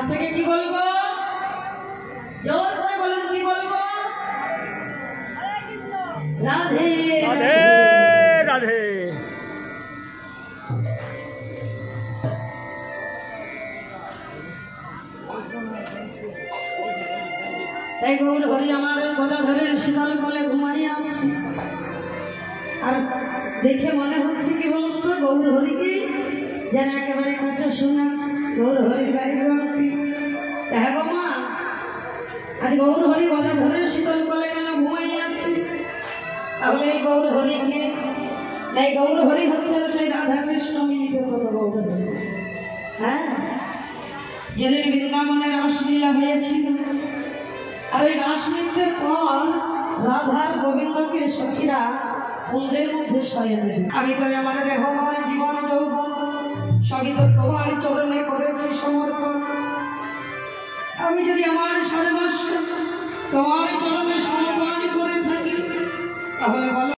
থেকে কি বলবো? জোর করে বলুন, কি বলবো? রাধে রাধে রাধে। তাই গৌর হরি আমার কথা ধরে শীতল বলে ঘুমাইয়া আছে। আর দেখে মনে হচ্ছে কি বলুন তো, গৌর হরিকে যেন একেবারে কাছে শোনা গৌর হরির গাড়ির গল্পি। হ্যাঁ গো মা, আজ গৌর হরি কথা ধরে শীতল বলে কেন ঘুমাইয়া আছে? তাহলে এই গৌর হরিকে, এই গৌর হরি হচ্ছে সেই রাধা কৃষ্ণ মিলিত গৌর হরি। হ্যাঁ, যেদিন বৃন্দাবনের রাসলীলা হয়েছিল, আর ওই রাসনৃত্যের পর রাধার গোবিন্দকে সখীরা কুঞ্জের মধ্যে শয়ন দিল। আমি তো আমার দেহ মন জীবন যৌবন সবই তো তোমার চরণে করেছি সমর্পণ। আমি যদি আমার সর্বস্ব তোমার চরণে সমর্পণ করে থাকি, তাহলে বলো